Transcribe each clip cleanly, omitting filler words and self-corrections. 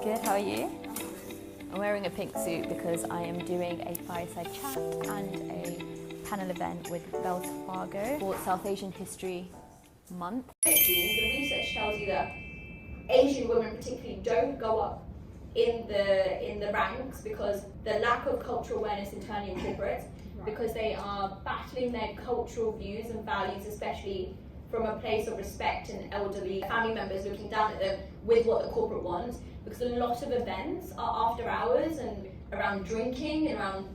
Good, how are you? I'm wearing a pink suit because I am doing a fireside chat and a panel event with Wells Fargo for South Asian History Month. The research tells you that Asian women particularly don't go up in the ranks because the lack of cultural awareness internally in corporates, because they are battling their cultural views and values, especially from a place of respect and elderly family members looking down at them with what the corporate wants, because a lot of events are after hours and around drinking and around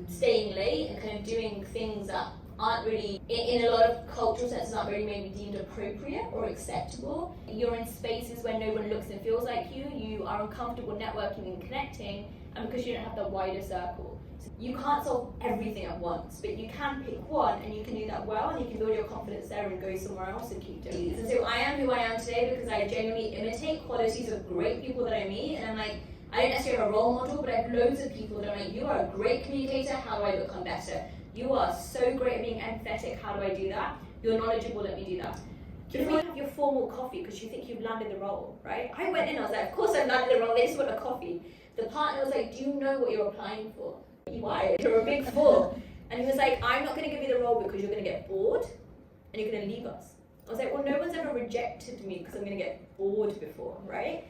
staying late and kind of doing things that aren't really, in a lot of cultural senses, aren't really maybe deemed appropriate or acceptable. You're in spaces where no one looks and feels like you are uncomfortable networking and connecting, and because you don't have the wider circle. So you can't solve everything at once, but you can pick one and you can do that well, and you can build your confidence there and go somewhere else and keep doing it. And so I am who I am today because I genuinely imitate qualities of great people that I meet, and I'm like, I don't necessarily have a role model, but I have loads of people that are like, you are a great communicator, how do I become better? You are so great at being empathetic, how do I do that? You're knowledgeable, let me do that. If you have your formal coffee because you think you've landed the role, right? I went in, I was like, of course I've landed the role, they just want a coffee. The partner was like, do you know what you're applying for? Why? You're a big four. And he was like, I'm not going to give you the role because you're going to get bored and you're going to leave us. I was like, well, no one's ever rejected me because I'm going to get bored before, right?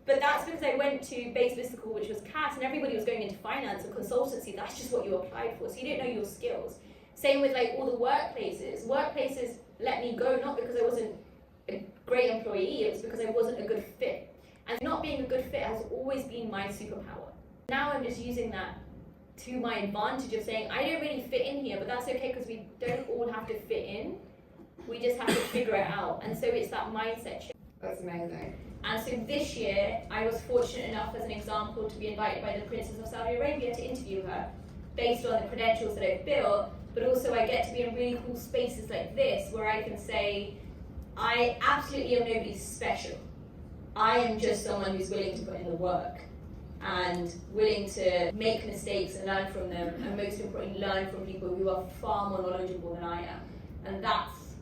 But that's because I went to base business school, which was CAS, and everybody was going into finance and consultancy. That's just what you applied for, so you didn't know your skills. Same with like all the workplaces. Workplaces let me go not because I wasn't a great employee, it was because I wasn't a good fit. And not being a good fit has always been my superpower. Now I'm just using that to my advantage of saying, I don't really fit in here, but that's okay because we don't all have to fit in. We just have to figure it out. And so it's that mindset shift. That's amazing. And so this year, I was fortunate enough as an example to be invited by the Princess of Saudi Arabia to interview her based on the credentials that I've built, but also I get to be in really cool spaces like this where I can say, I absolutely am nobody special. I am just someone who's willing to put in the work and willing to make mistakes and learn from them, and most importantly, learn from people who are far more knowledgeable than I am. And that's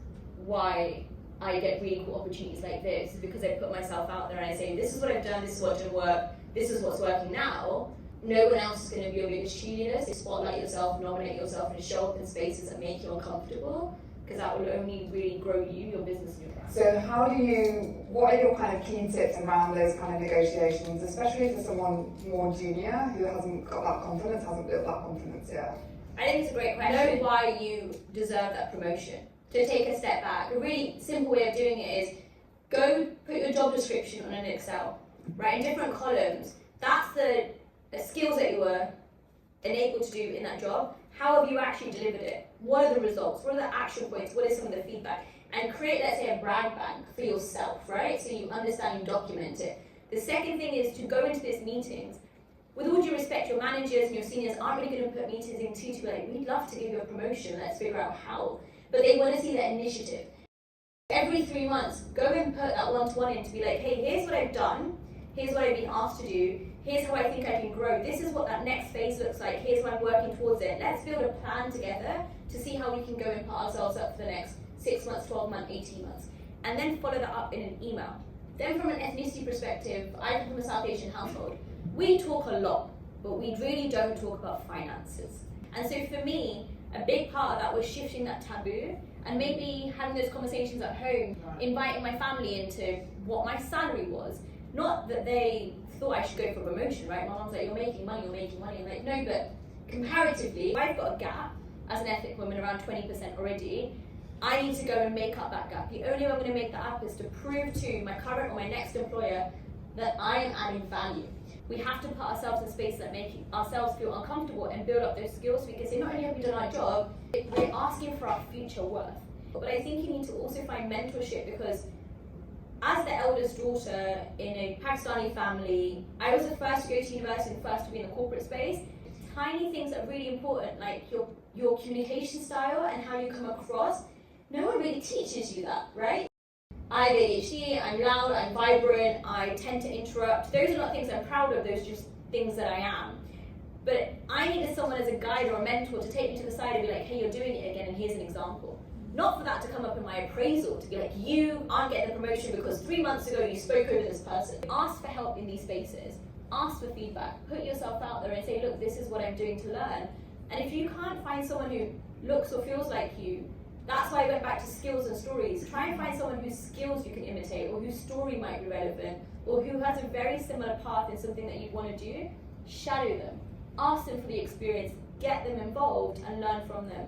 why I get really cool opportunities like this, because I put myself out there and I say, this is what I've done, this is what didn't work, this is what's working now. No one else is going to be your biggest cheerleader, so spotlight yourself, nominate yourself, and show up in spaces that make you uncomfortable, because that will only really grow you, your business, and your brand. So what are your kind of key tips around those kind of negotiations, especially for someone more junior who hasn't got that confidence, hasn't built that confidence yet? I think it's a great question. Know why you deserve that promotion. To take a step back, a really simple way of doing it is go put your job description on an Excel, right? In different columns. That's the skills that you were enabled to do in that job. How have you actually delivered it? What are the results? What are the action points? What is some of the feedback? And create, let's say, a brand bank for yourself, right? So you understand, you document it. The second thing is to go into these meetings. With all due respect, your managers and your seniors aren't really going to put meetings into to be like, we'd love to give you a promotion, let's figure out how. But they want to see that initiative. Every 3 months, go and put that one-to-one in to be like, hey, here's what I've done, here's what I've been asked to do, here's how I think I can grow, this is what that next phase looks like, here's how I'm working towards it. Let's build a plan together to see how we can go and put ourselves up for the next 6 months, 12 months, 18 months. And then follow that up in an email. Then from an ethnicity perspective, I come from a South Asian household. We talk a lot, but we really don't talk about finances. And so for me, a big part of that was shifting that taboo and maybe having those conversations at home, inviting my family into what my salary was. Not that they thought I should go for promotion, right? My mom's like, you're making money. I'm like, no, but comparatively, I've got a gap as an ethnic woman around 20% already. I need to go and make up that gap. The only way I'm going to make that up is to prove to my current or my next employer that I am adding value. We have to put ourselves in space that make ourselves feel uncomfortable and build up those skills, because not only have we done our job, we're asking for our future worth. But I think you need to also find mentorship, because as the eldest daughter in a Pakistani family, I was the first to go to university and first to be in the corporate space. Tiny things that are really important, like your communication style and how you come across. No one really teaches you that, right? I have ADHD, I'm loud, I'm vibrant, I tend to interrupt. Those are not things I'm proud of, those are just things that I am. But I needed someone as a guide or a mentor to take me to the side and be like, hey, you're doing it again, and here's an example. Not for that to come up in my appraisal, to be like, you aren't getting the promotion because 3 months ago you spoke over this person. Ask for help in these spaces, ask for feedback, put yourself out there and say, look, this is what I'm doing to learn. And if you can't find someone who looks or feels like you, that's why I went back to skills and stories. Try and find someone whose skills you can imitate, or whose story might be relevant, or who has a very similar path in something that you'd want to do. Shadow them, ask them for the experience, get them involved and learn from them.